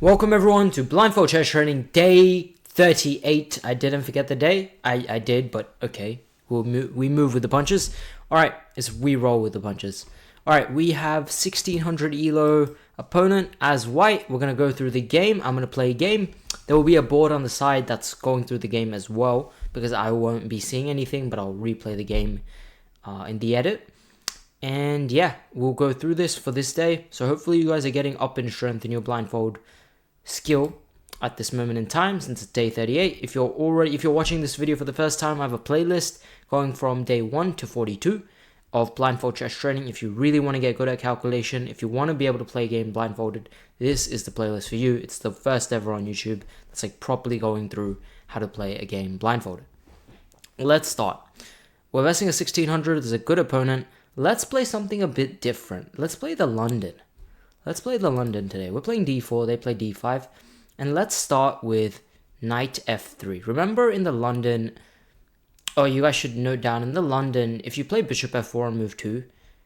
Welcome everyone to Blindfold Chess Training Day 38. I didn't forget the day. I did, but okay. We move with the punches. Alright, we roll with the punches. Alright, we have 1600 ELO opponent as white. We're going to go through the game. I'm going to play a game. There will be a board on the side that's going through the game as well, because I won't be seeing anything, but I'll replay the game in the edit. And yeah, we'll go through this for this day. So hopefully you guys are getting up in strength in your blindfold skill at this moment in time, since it's day 38. If you're watching this video for the first time, I have a playlist going from day 1 to 42 of Blindfold Chess Training. If you really want to get good at calculation, if you want to be able to play a game blindfolded, this is the playlist for you. It's the first ever on YouTube that's like properly going through how to play a game blindfolded. Let's start. We're versing a 1600. There's a good opponent. Let's play something a bit different. Let's play the London. Let's play the London today. We're playing d4, they play d5. And let's start with knight f3. Remember in the London, you guys should note down, in the London, if you play bishop f4 on move 2,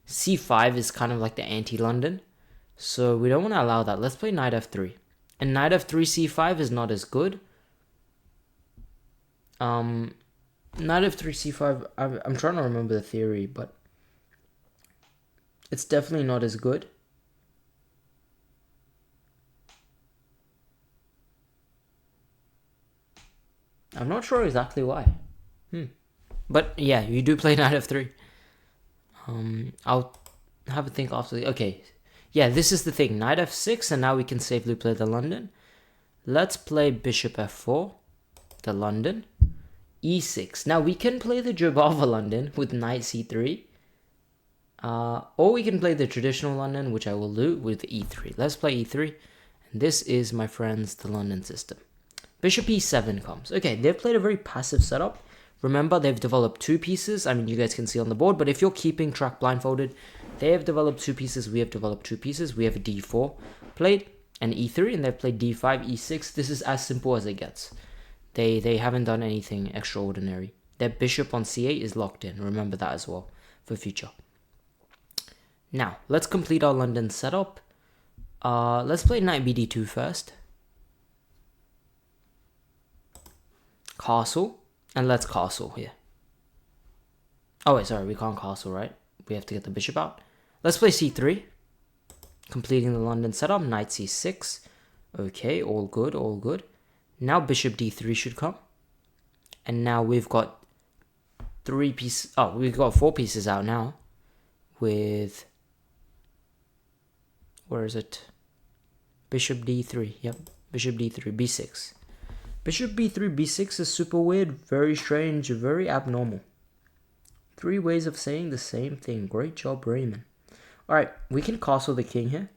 c5 is kind of like the anti-London. So we don't want to allow that. Let's play knight f3. And knight f3, c5 is not as good. Knight f3, c5, I'm trying to remember the theory, but it's definitely not as good. I'm not sure exactly why. But yeah, you do play knight f3. I'll have a think after the... Okay. Yeah, this is the thing. Knight f6, and now we can safely play the London. Let's play bishop f4. The London. e6. Now we can play the Jobava London with knight c3. Or we can play the traditional London, which I will do, with e3. Let's play e3. And this is, my friends, the London system. Bishop e7 comes. Okay, they've played a very passive setup. Remember, they've developed two pieces. I mean, you guys can see on the board, but if you're keeping track blindfolded, they have developed two pieces. We have developed two pieces. We have a d4 played and e3, and they've played d5, e6. This is as simple as it gets. They haven't done anything extraordinary. Their bishop on c8 is locked in. Remember that as well for future. Now, let's complete our London setup. Let's play knight bd2 first. Castle, and let's castle here. Oh wait, sorry, we can't castle, right? We have to get the bishop out. Let's play c3, completing the London setup. Knight c6. Okay, all good, all good. Now bishop d3 should come, and now we've got we've got 4 pieces out now with, where is it? Bishop d3. Yep, bishop d3, b6. Bishop b3, b6 is super weird, very strange, very abnormal. 3 ways of saying the same thing. Great job, Raymond. Alright, we can castle the king here.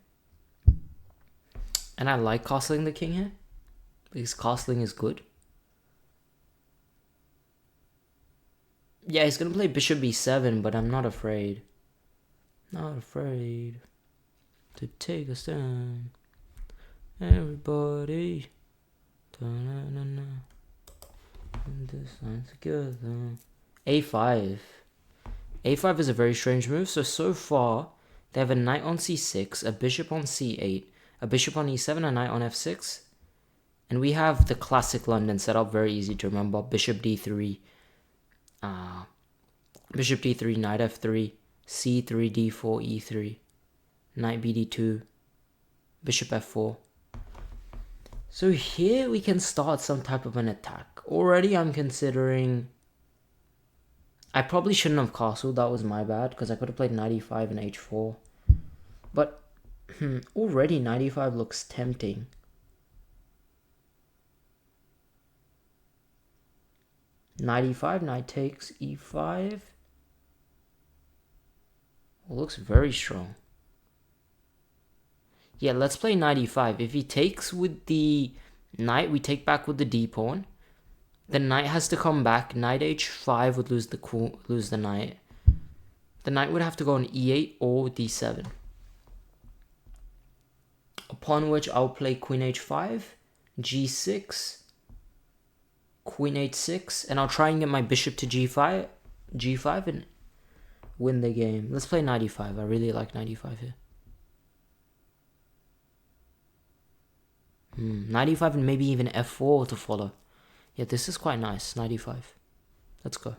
And I like castling the king here, because castling is good. Yeah, he's going to play bishop b7, but I'm not afraid. Not afraid to take a stand. Everybody... a5. a5 is a very strange move. So far they have a knight on c6, a bishop on c8, a bishop on e7, a knight on f6, and we have the classic London setup, very easy to remember. Bishop d3, bishop d3, knight f3, c3, d4, e3, knight bd2, bishop f4. So here we can start some type of an attack. Already I'm considering... I probably shouldn't have castled, that was my bad, because I could have played knight e5 and h4. But already knight e5 looks tempting. Knight e5, knight takes e5. Looks very strong. Yeah, let's play knight e5. If he takes with the knight, we take back with the d pawn. The knight has to come back. Knight h5 would lose the knight. The knight would have to go on e8 or d7. Upon which I'll play queen h5, g6, queen h6, and I'll try and get my bishop to g5, and win the game. Let's play knight e5. I really like knight e5 here. Knight e5 and maybe even f4 to follow. Yeah, this is quite nice. Knight e5. Let's go.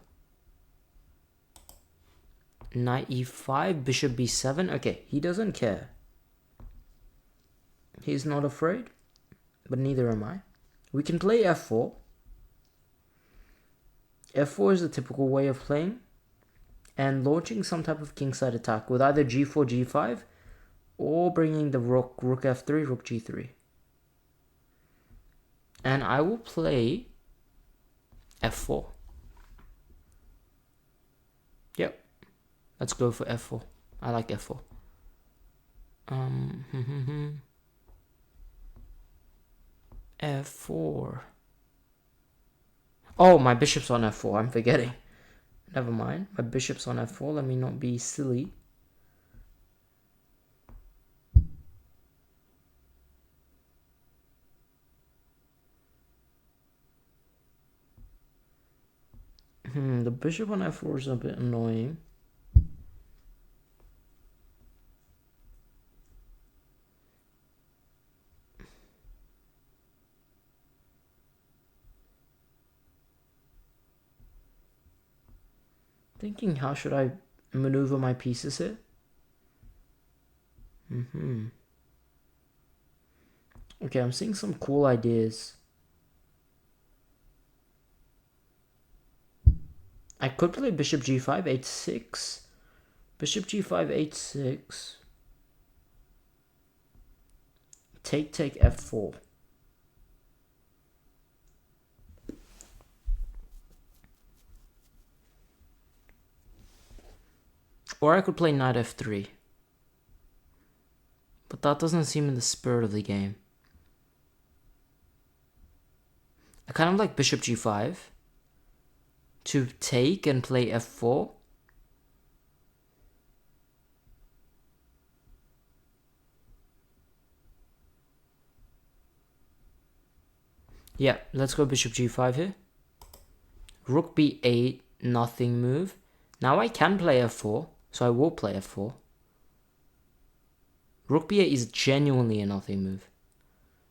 Knight e5, bishop b7. Okay, he doesn't care. He's not afraid, but neither am I. We can play f4. f4 is the typical way of playing, and launching some type of kingside attack with either g4, g5, or bringing the rook f3, rook g3. And I will play f4. Yep. Let's go for f4. I like f4. f4. Oh, my bishop's on f4. I'm forgetting. Never mind. My bishop's on f4. Let me not be silly. The bishop on f4 is a bit annoying. Thinking, how should I maneuver my pieces here? Okay, I'm seeing some cool ideas. I could play bishop g5, h6. Bishop g5, h6. Take, f4. Or I could play knight f3. But that doesn't seem in the spirit of the game. I kind of like bishop g5 to take and play f4. Yeah, let's go bishop g5 here. Rook b8, nothing move. Now I can play f4, so I will play f4. Rook b8 is genuinely a nothing move.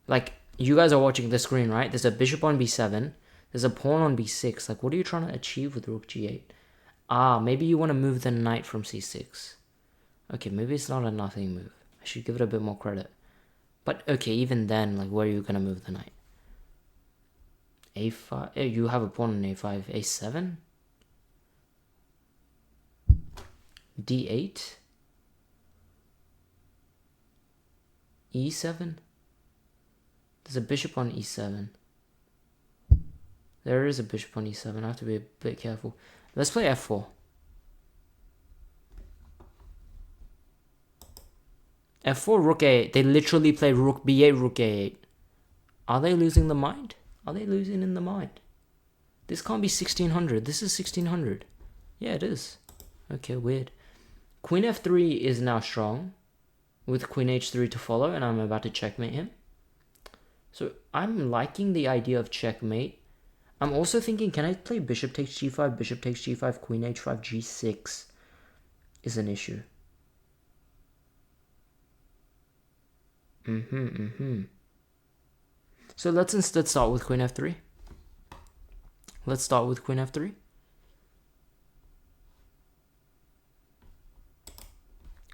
Like, you guys are watching the screen, right? There's a bishop on b7. There's a pawn on b6. Like, what are you trying to achieve with rook g8? Ah, maybe you want to move the knight from c6. Okay, maybe it's not a nothing move. I should give it a bit more credit. But, okay, even then, like, where are you going to move the knight? a5. You have a pawn on a5. a7? d8? e7? There's a bishop on e7. There is a bishop on e7. I have to be a bit careful. Let's play f4. f4, rook a8. They literally play rook b8, rook a8. Are they losing the mind? Are they losing in the mind? This can't be 1600. This is 1600. Yeah, it is. Okay, weird. Queen f3 is now strong, with queen h3 to follow, and I'm about to checkmate him. So I'm liking the idea of checkmate. I'm also thinking, can I play bishop takes g5, bishop takes g5, queen h5, g6 is an issue. So let's instead start with queen f3. Let's start with queen f3.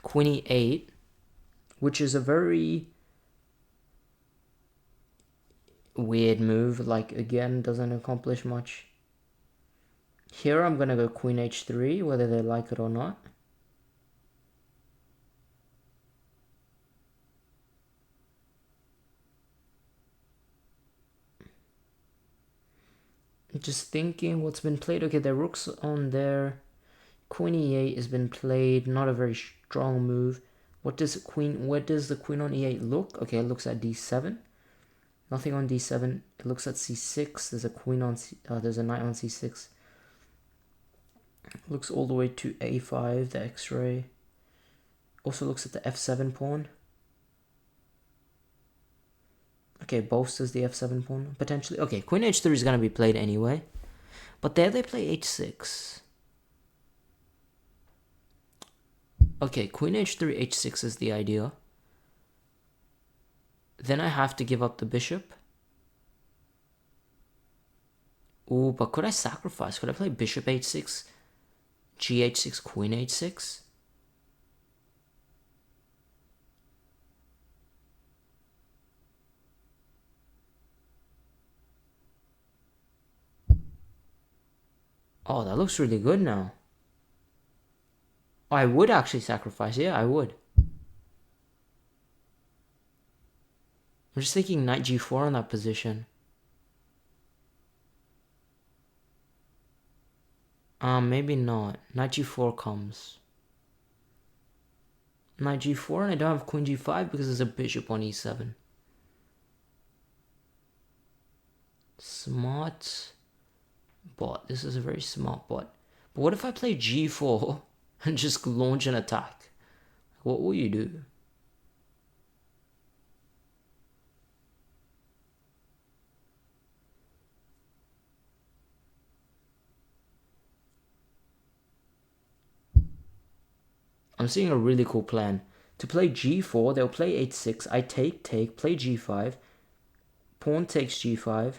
Queen e8, which is a very weird move. Like, again, doesn't accomplish much. Here I'm gonna go queen h3, whether they like it or not. Just thinking what's been played. Okay, the rook's on there. Queen e8 has been played. Not a very strong move. Where does the queen on e8 look? Okay, it looks at d7. Nothing on d7. It looks at c6. There's a queen on there's a knight on c6. Looks all the way to a5, the x-ray. Also looks at the f7 pawn. Okay, bolsters the f7 pawn, potentially. Okay, queen h3 is going to be played anyway. But there they play h6. Okay, queen h3, h6 is the idea. Then I have to give up the bishop. Ooh, but could I sacrifice? Could I play bishop h6, gh6, queen h6? Oh, that looks really good now. Oh, I would actually sacrifice. Yeah, I would. I'm just thinking knight g4 in that position. Maybe not. Knight g4 comes. Knight g4, and I don't have queen g5 because there's a bishop on e7. Smart bot. This is a very smart bot. But what if I play g4 and just launch an attack? What will you do? I'm seeing a really cool plan. To play g4, they'll play h6. I take, play g5. Pawn takes g5.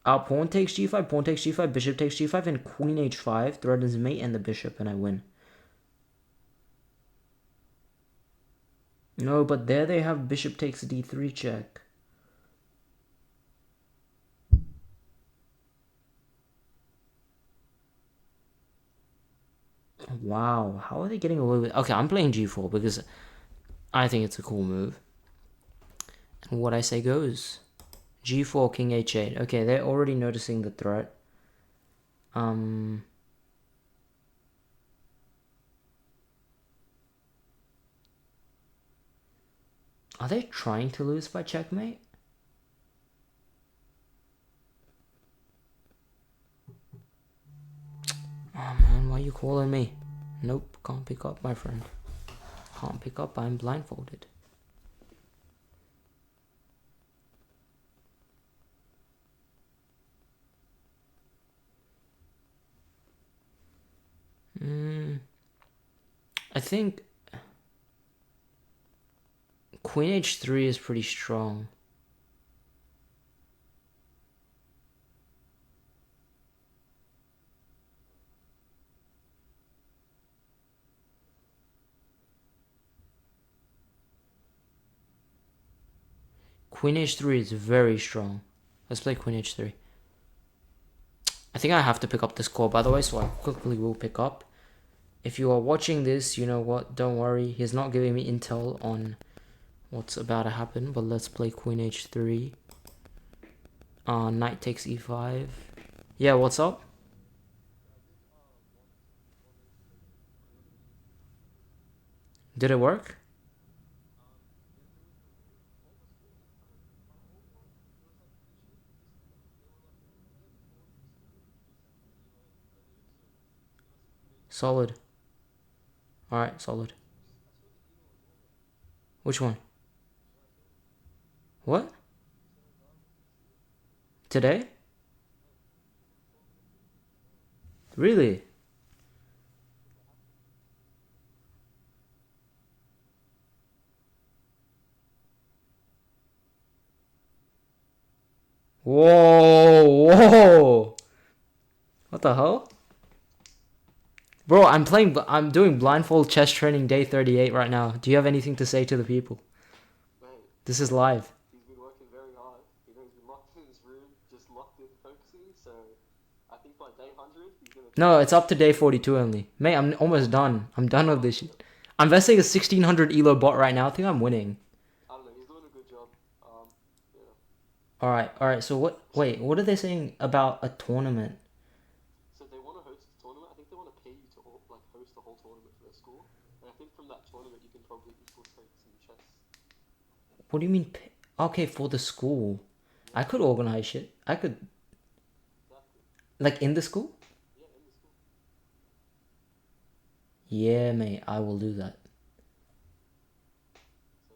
Pawn takes g5, bishop takes g5, and queen h5 threatens mate and the bishop, and I win. No, but there they have bishop takes d3 check. Wow, how are they getting away with... Okay, I'm playing g4 because I think it's a cool move. And what I say goes. g4, king h8. Okay, they're already noticing the threat. Are they trying to lose by checkmate? Oh man, why are you calling me? Nope, can't pick up, my friend. Can't pick up, I'm blindfolded. I think queen h3 is pretty strong. Queen h3 is very strong. Let's play queen h3. I think I have to pick up the score, by the way, so I quickly will pick up. If you are watching this, you know what, don't worry. He's not giving me intel on what's about to happen, but let's play queen h3. Knight takes e5. Yeah, what's up? Did it work? Solid. Alright, solid. Which one? What? Today? Really? Whoa, whoa. What the hell? Bro, I'm doing Blindfold Chess Training Day 38 right now. Do you have anything to say to the people? Mate, This is live. he's been working very hard. He's been locked in his room, just locked in focusing. So I think by day 100, he's gonna. No, it's up to day 42 only. Mate, I'm almost done. I'm done with this shit. I'm investing a 1600 elo bot right now. I think I'm winning. I don't know. He's doing a good job. Yeah. Alright. So what are they saying about a tournament? So they want to host the tournament. I think they want to pay you to host the whole tournament for their school. And I think from that tournament, you can probably infiltrate some chess. What do you mean? Okay, for the school. I could organize shit. I could, Exactly. like, in the school? Yeah, in the school. Yeah, mate, I will do that. So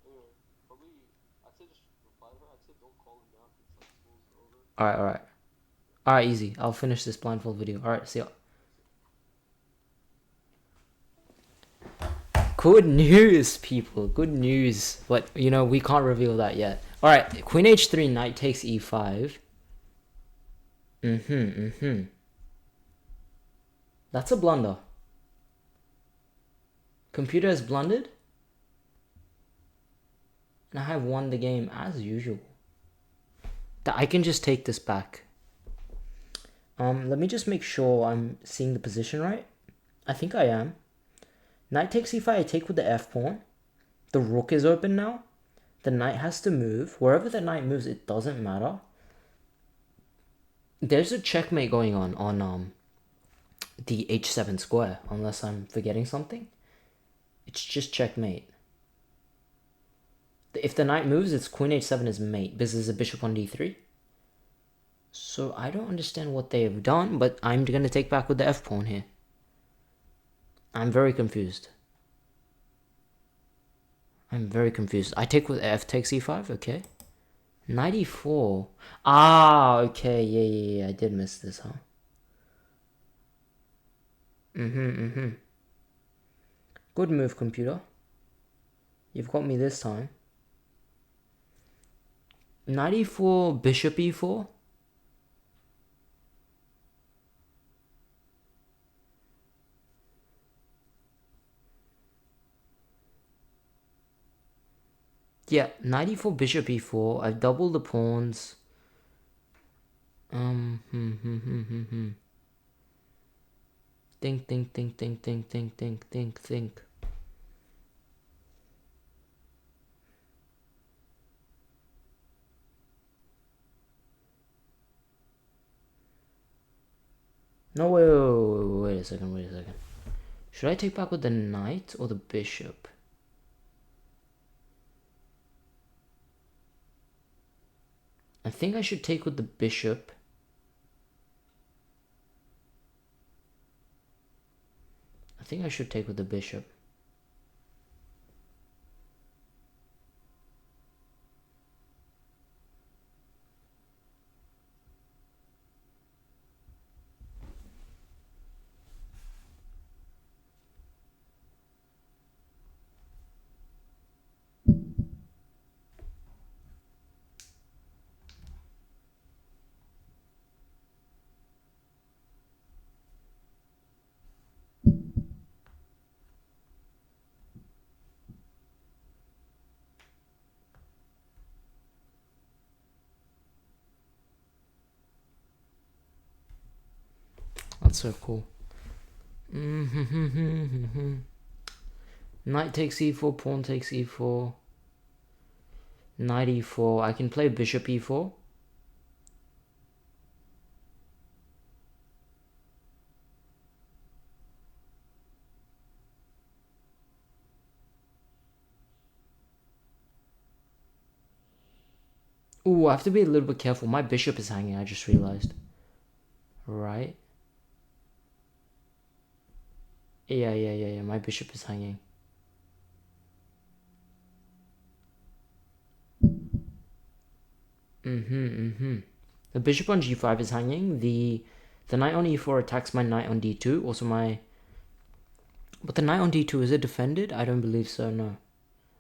anyway, probably I'd say just reply to her. I'd say don't call him now because like schools are over. Alright, easy. I'll finish this blindfold video. Alright, see ya. Good news, people. Good news. But, you know, we can't reveal that yet. Alright, queen h3, knight takes e5. That's a blunder. Computer has blundered. And I have won the game as usual. I can just take this back. Let me just make sure I'm seeing the position right. I think I am. Knight takes e5, I take with the f-pawn. The rook is open now. The knight has to move. Wherever the knight moves, it doesn't matter. There's a checkmate going on the h7 square, unless I'm forgetting something. It's just checkmate. If the knight moves, it's queen h7 is mate, because there's a bishop on d3. So I don't understand what they have done, but I'm going to take back with the f-pawn here. I'm very confused. I take with f takes e5, okay. Knight e4. Ah, okay, yeah, I did miss this, huh? Good move, computer. You've got me this time. Knight e4, bishop e4. Yeah, knight e4, bishop e4. I've doubled the pawns. Think. No, wait a second. Should I take back with the knight or the bishop? I think I should take with the bishop. That's so cool. Knight takes e4, pawn takes e4. Knight e4. I can play bishop e4. Ooh, I have to be a little bit careful. My bishop is hanging, I just realized. Right? Yeah. My bishop is hanging. The bishop on g5 is hanging. The knight on e4 attacks my knight on d2. Also my... But the knight on d2, is it defended? I don't believe so, no.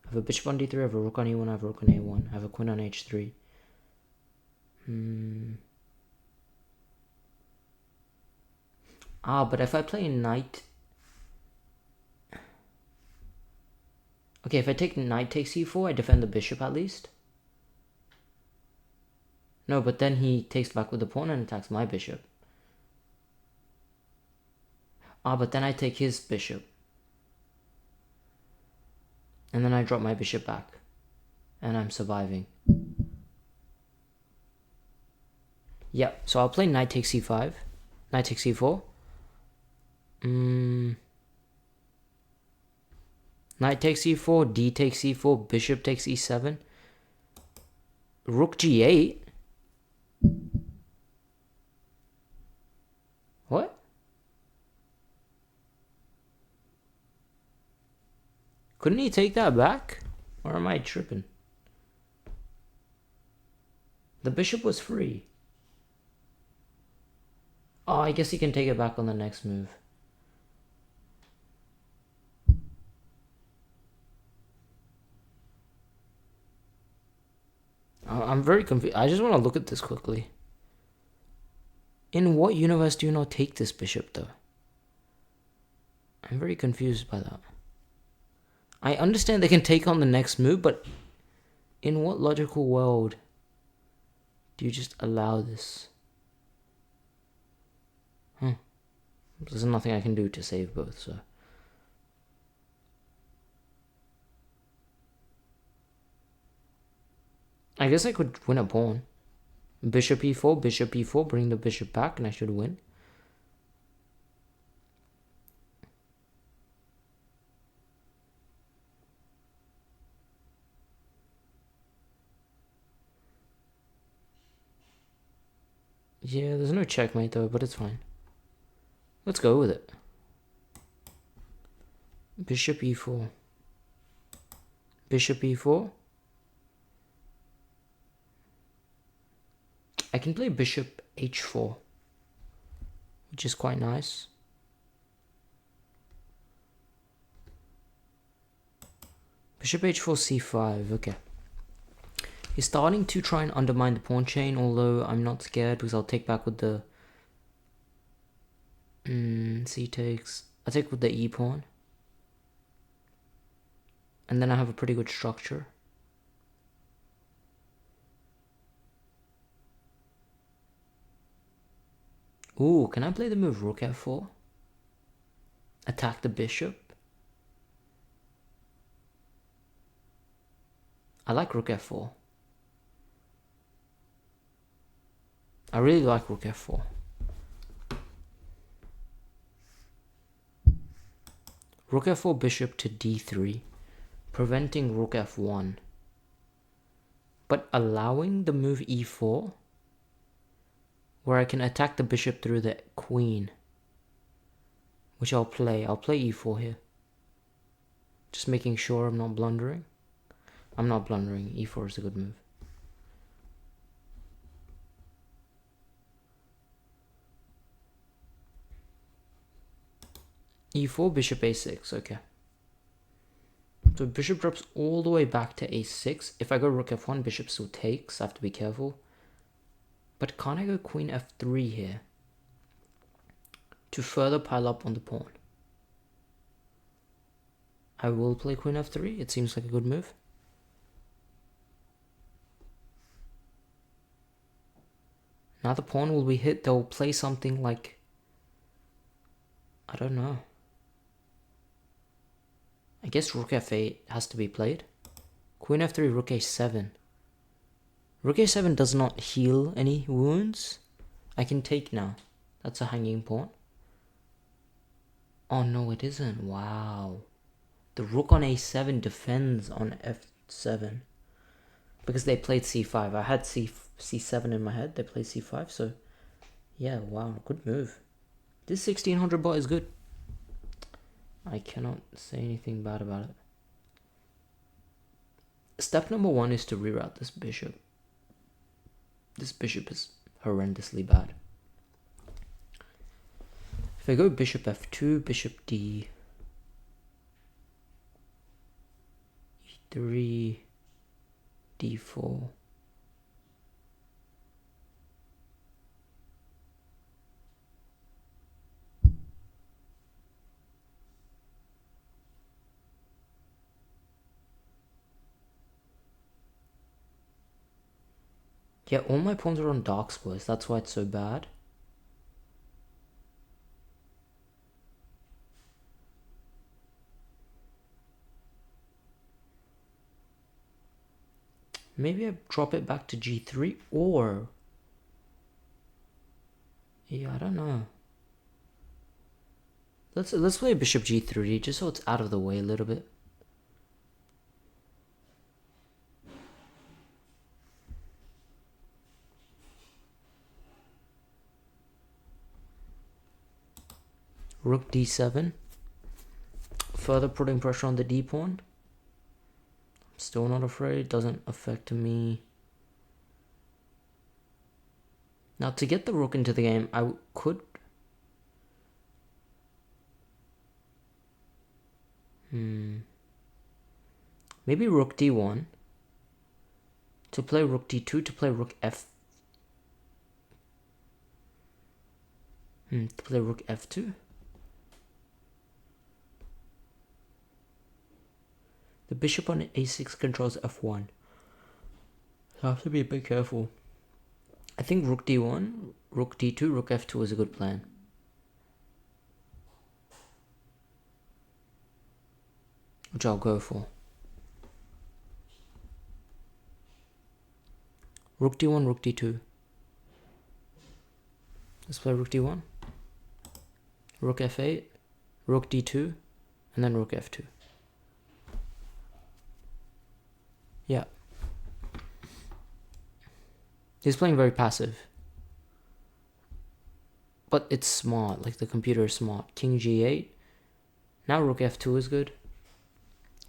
I have a bishop on d3, I have a rook on e1, I have a rook on a1, I have a queen on h3. But if I play knight... Okay, if I take knight takes e4, I defend the bishop at least. No, but then he takes back with the pawn and attacks my bishop. But then I take his bishop. And then I drop my bishop back. And I'm surviving. Yep, so I'll play knight takes e5. Knight takes e4. Knight takes e4, d takes e4, bishop takes e7. Rook g8. What? Couldn't he take that back? Or am I tripping? The bishop was free. Oh, I guess he can take it back on the next move. I'm very confused. I just want to look at this quickly. In what universe do you not take this bishop, though? I'm very confused by that. I understand they can take on the next move, but in what logical world do you just allow this? There's nothing I can do to save both, so... I guess I could win a pawn. Bishop e4, bring the bishop back, and I should win. Yeah, there's no checkmate though, but it's fine. Let's go with it. Bishop e4. Bishop e4. I can play bishop h4, which is quite nice. Bishop h4, c5, okay. He's starting to try and undermine the pawn chain, although I'm not scared because I'll take back with the... c takes... I take with the e pawn. And then I have a pretty good structure. Ooh, can I play the move rook f4? Attack the bishop? I like rook f4. I really like rook f4. Rook f4, bishop to d3, preventing rook f1, but allowing the move e4, where I can attack the bishop through the queen, which I'll play. I'll play e4 here. Just making sure I'm not blundering. I'm not blundering. e4 is a good move. e4, bishop a6, okay. So bishop drops all the way back to a6. If I go rook f1, bishop still takes. I have to be careful. But can't I go queen f3 here to further pile up on the pawn? I will play queen f3. It seems like a good move. Now the pawn will be hit. They'll play something like... I don't know. I guess rook f8 has to be played. Queen f3, rook a7. Rook a7 does not heal any wounds. I can take now. That's a hanging pawn. Oh no, it isn't. Wow. The rook on a7 defends on f7. Because they played c5. I had c7 in my head. They played c5. So, yeah, wow. Good move. This 1600 bot is good. I cannot say anything bad about it. Step number 1 is to reroute this bishop. This bishop is horrendously bad. If I go bishop f2, bishop d, e3, d4. Yeah, all my pawns are on dark squares. That's why it's so bad. Maybe I drop it back to g3 or... Yeah, I don't know. Let's play bishop g3 just so it's out of the way a little bit. Rook d7. Further putting pressure on the d pawn. I'm still not afraid. Doesn't affect me. Now to get the rook into the game, I could... Maybe rook d1. To play rook d2, to play rook f... to play rook f2. The bishop on a6 controls f1. So I have to be a bit careful. I think rook d1, rook d2, rook f2 is a good plan. Which I'll go for. Rook d1, rook d2. Let's play rook d1. Rook f8, rook d2, and then rook f2. Yeah. He's playing very passive. But it's smart, like the computer is smart. King g8. Now rook f2 is good.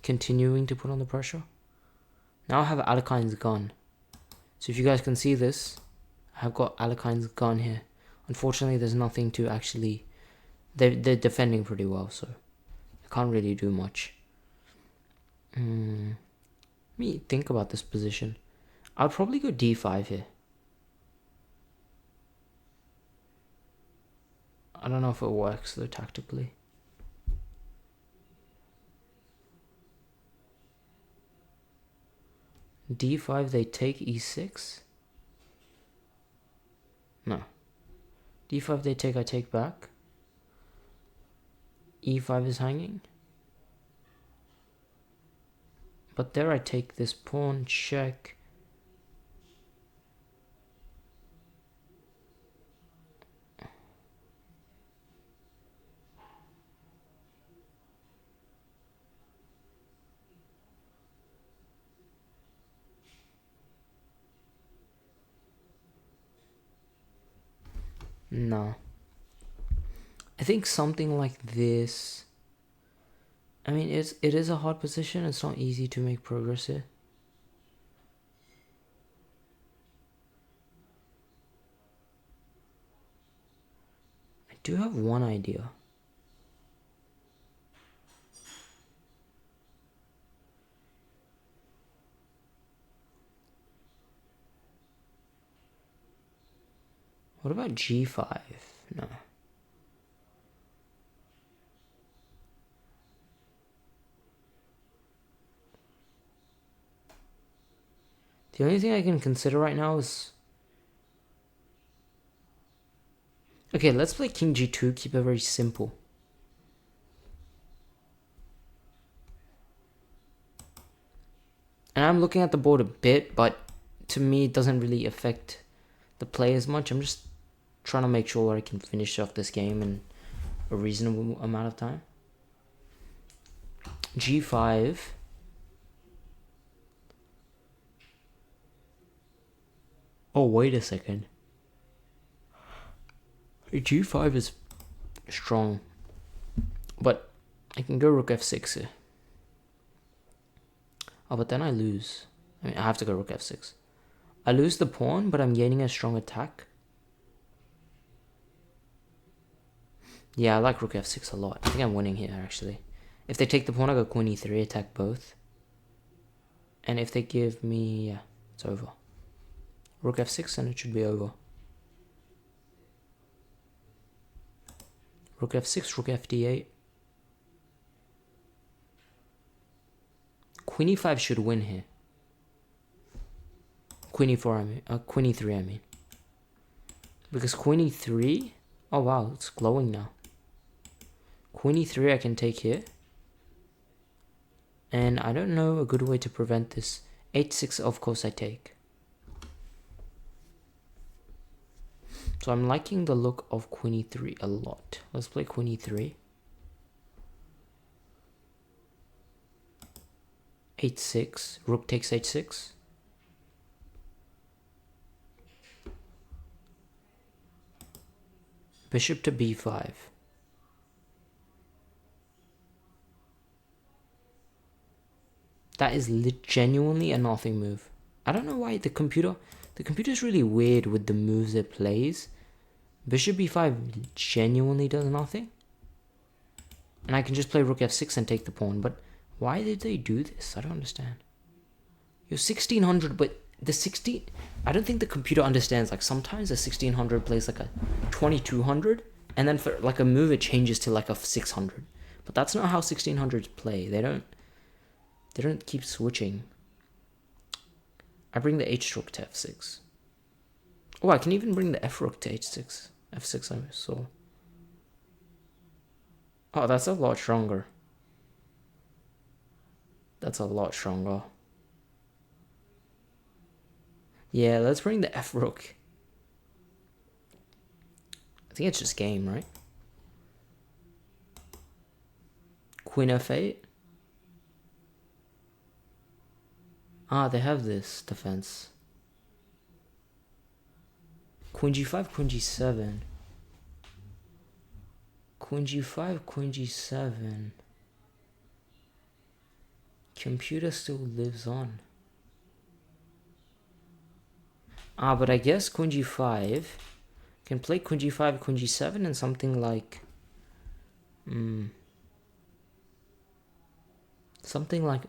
Continuing to put on the pressure. Now I have Alekhine's gun. So if you guys can see this, I've got Alekhine's gun here. Unfortunately, there's nothing to actually... They're defending pretty well, so I can't really do much. Let me think about this position. I'll probably go d5 here. I don't know if it works though tactically. d5, they take e6. No. d5, they take, I take back. e5 is hanging. But there I take this pawn, check. No. I think something like this. I mean, it is a hard position. It's not easy to make progress here. I do have one idea. What about g5? No. The only thing I can consider right now is... Okay, let's play king g2, keep it very simple. And I'm looking at the board a bit, but to me it doesn't really affect the play as much. I'm just trying to make sure I can finish off this game in a reasonable amount of time. g5. Oh, wait a second. g5 is strong. But I can go rook f6 here. Oh, but then I lose. I mean, I have to go rook f6. I lose the pawn, but I'm gaining a strong attack. Yeah, I like rook f6 a lot. I think I'm winning here, actually. If they take the pawn, I go queen e3, attack both. And if they give me... Yeah, it's over. Rook f6 and it should be over. Rook f6, rook fd8. Queen e5 should win here. Queen e4, I mean. Queen e3, I mean. Because queen e3... Oh wow, it's glowing now. Queen e3 I can take here. And I don't know a good way to prevent this. h6, of course I take. So I'm liking the look of queen e3 a lot. Let's play queen e3. h6, rook takes h6. Bishop to b5. That is genuinely a nothing move. I don't know why the computer's really weird with the moves it plays. Bishop b5 genuinely does nothing. And I can just play rook f6 and take the pawn. But why did they do this? I don't understand. You're 1600, but the 16. I don't think the computer understands. Like sometimes a 1600 plays like a 2200, and then for like a move it changes to like a 600. But that's not how 1600s play. They don't keep switching. I bring the H rook to F6. Oh, I can even bring the F rook to H6. F6 I saw. Oh, that's a lot stronger. That's a lot stronger. Yeah, let's bring the F rook. I think it's just game, right? Queen F8. Ah, they have this defense. Queen G5, Queen G7. Queen G5, Queen G7. Computer still lives on. Ah, but I guess Queen G5 can play Queen G5, Queen G7 and something like... something like...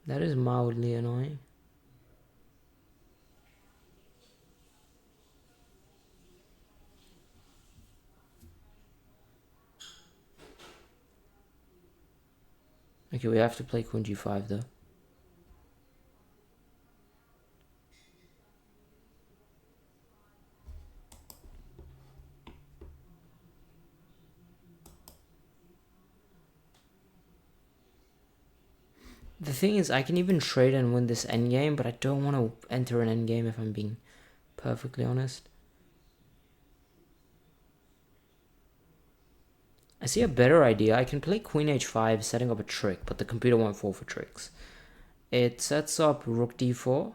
That is mildly annoying. Okay, we have to play Queen G5 though. The thing is, I can even trade and win this endgame, but I don't want to enter an endgame if I'm being perfectly honest. I see a better idea. I can play Queen H5, setting up a trick, but the computer won't fall for tricks. It sets up Rook D4.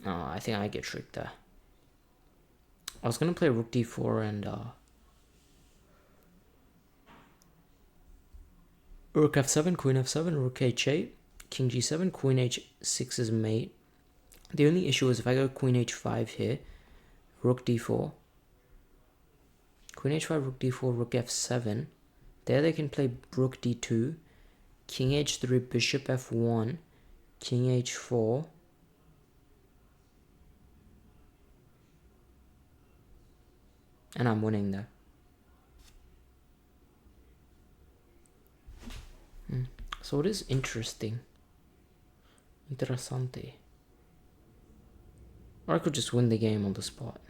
Oh, I think I get tricked there. I was gonna play Rook D4 and Rook F7, Queen F7, Rook H8, King G7, Queen H6 is mate. The only issue is if I go Queen H5 here, Rook D4, Queen H5, Rook D4, Rook F7. There they can play Rook D2, King H3, Bishop F1, King H4. And I'm winning there. So it is interesting. Interessante. Or I could just win the game on the spot.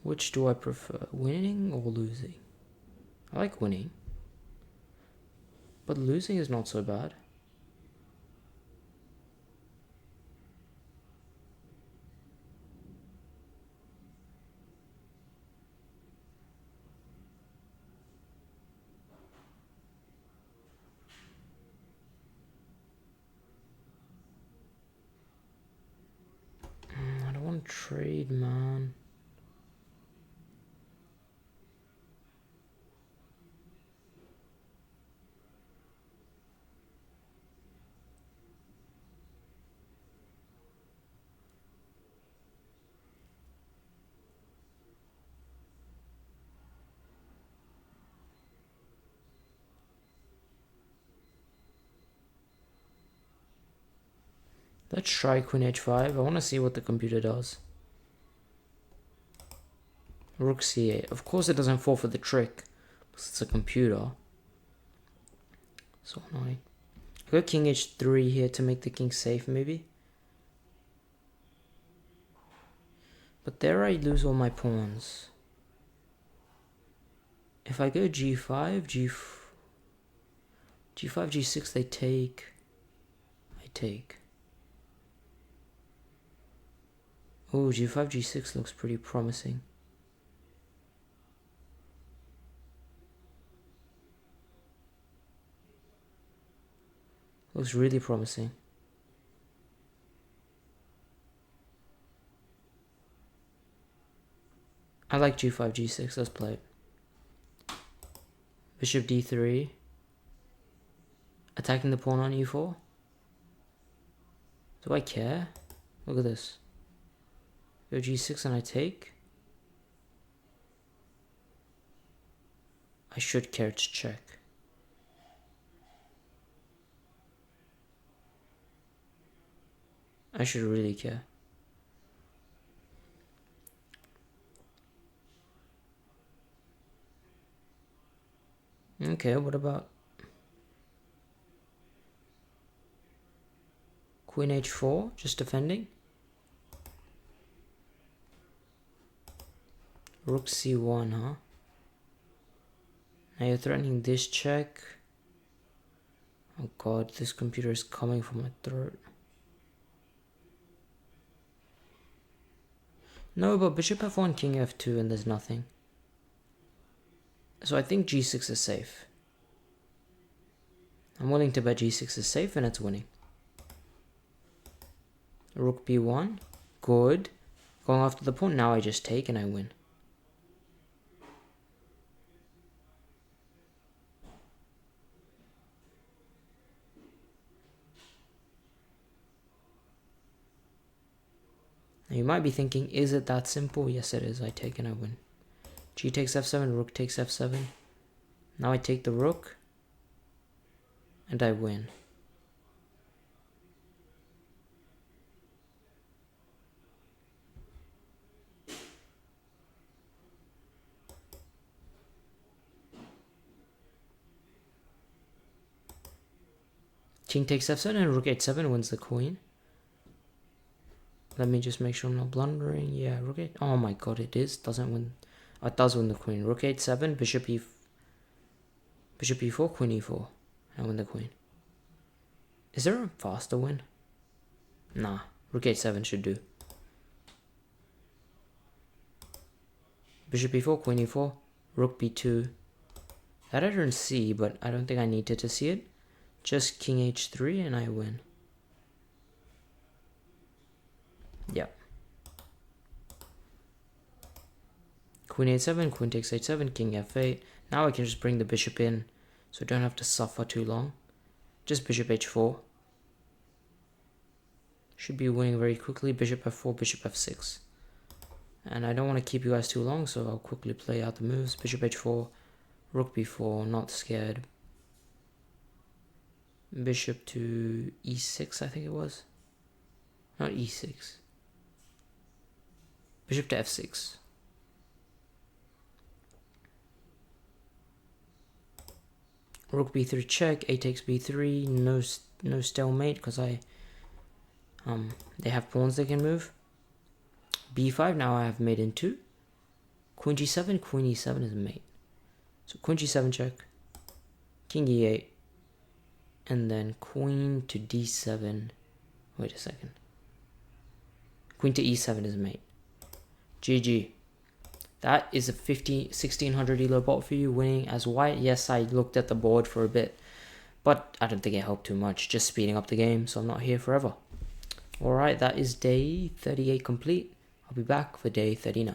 Which do I prefer? Winning or losing? I like winning. But losing is not so bad. I don't want to trade, man. Let's try Queen H5. I want to see what the computer does. Rook C8. Of course it doesn't fall for the trick, because it's a computer. So annoying. I go King H3 here to make the king safe, maybe. But there I lose all my pawns. If I go G5, G5, G6, they take. I take. Oh, G5, G6 looks pretty promising. Looks really promising. I like G5, G6. Let's play it. Bishop d3. Attacking the pawn on e4. Do I care? Look at this. Go g6 and I take. I should care to check. I should really care. Okay, what about Queen h4, just defending? Rook c1, huh? Now you're threatening this check. Oh god, this computer is coming for my throat. No, but bishop f1, king f2, and there's nothing. So I think g6 is safe. I'm willing to bet g6 is safe and it's winning. Rook b1, good. Going after the pawn, now I just take and I win. Now you might be thinking, is it that simple? Yes it is, I take and I win. G takes f7, rook takes f7. Now I take the rook and I win. King takes f7 and rook h7 wins the queen. Let me just make sure I'm not blundering. Yeah, rook 8. Oh my god, it is. Doesn't win. Oh, it does win the queen. Rook h7, bishop e4, queen e4. I win the queen. Is there a faster win? Nah, rook h7 should do. Bishop e4, queen e4, rook b2. That I don't see, but I don't think I needed to see it. Just king h3 and I win. Yep. Queen h7, queen takes h7, king f8. Now I can just bring the bishop in, so I don't have to suffer too long. Just bishop h4. Should be winning very quickly. Bishop f4, bishop f6. And I don't want to keep you guys too long, so I'll quickly play out the moves. Bishop h4, rook b4, not scared. Bishop to e6, I think it was. Not e6. Bishop to f6. Rook b3 check, a takes b3, no stalemate because they have pawns they can move. b5, now I have mate in 2. Queen g7, queen e7 is mate. So queen g7 check, king e8, and then queen to d7. Wait a second. Queen to e7 is mate. GG. That is a 1600 elo bot for you, winning as white. Yes, I looked at the board for a bit, but I don't think it helped too much. Just speeding up the game, so I'm not here forever. Alright, that is day 38 complete. I'll be back for day 39.